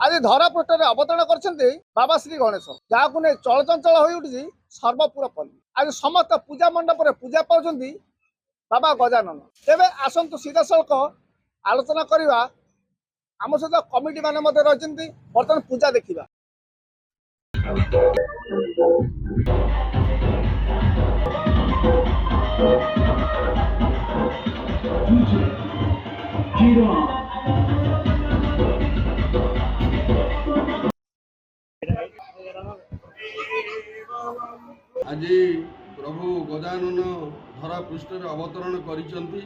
आज धरापृष्ठ अवतरण कर बाबा श्री गणेश जहाँ नहीं चलचंचल हो उठी सर्वपुर पल्ली। आज समस्त पूजा मंडप पूजा पाँच बाबा गजानन। तेरे आसतु सीधा सड़क आलोचना करवा आम सहित कमिटी मान रही बर्तमान पूजा देखा। आज प्रभु गजानन धरा पृष्ठ अवतरण करिसंती।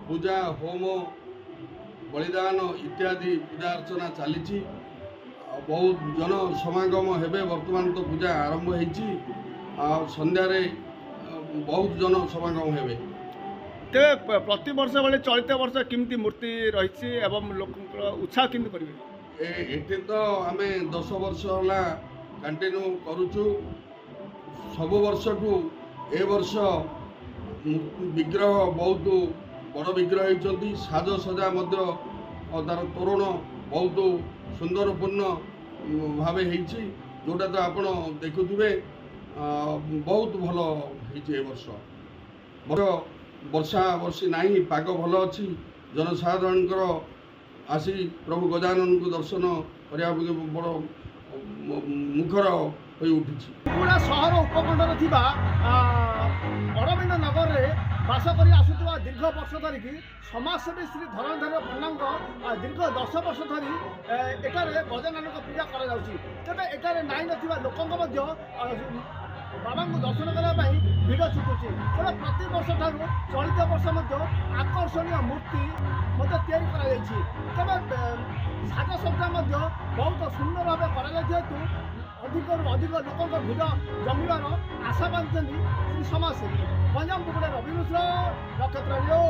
पूजा होम बलिदान इत्यादि पूजा अर्चना चली। बहुत जन समागम हेबे। वर्तमान तो पूजा आरंभ होईची। संध्यारे बहुत जन समागम हेबे। तेरे प्रति वर्ष बेले चलित वर्ष किमती मूर्ति रही एवं लोक उत्साह किमती करेंगे। एटे तो आमे 10 वर्ष होला कंटिन्यू करूचु। सब वर्ष ठू ए वर्ष विग्रह बहुत बड़ विग्रह होती। साज सजा तार तोरण बहुत सुंदरपूर्ण भाव जोटा तो आपण देखुवे बहुत भल हो वर्ष। वर्षा वर्षी नहीं पाग भल अच्छी। जनसाधारण आसी प्रभु गजानन को दर्शन करने बड़ मुखर हो उठी। पूरा सहर उपखंडर थी अरविंद नगर में बास कर आसुवा दीर्घ वर्ष धरिकी समाजसेवी श्री धरणधर पण्डा दीर्घ 10 वर्ष धरी एठार गजानन पूजा कर नाई लोक बाबा को दर्शन करने भिड़ छुटुची। तेना प्रति वर्ष ठार चलित वर्ष आकर्षणीय मूर्ति तैयारी साजसज्जा बहुत सुंदर भाव कर अधिक अधिक लोक भिड़ जमीबार आशा बांधि श्री समाजसेवी। गंजाम रवि मिश्र नक्षत्र।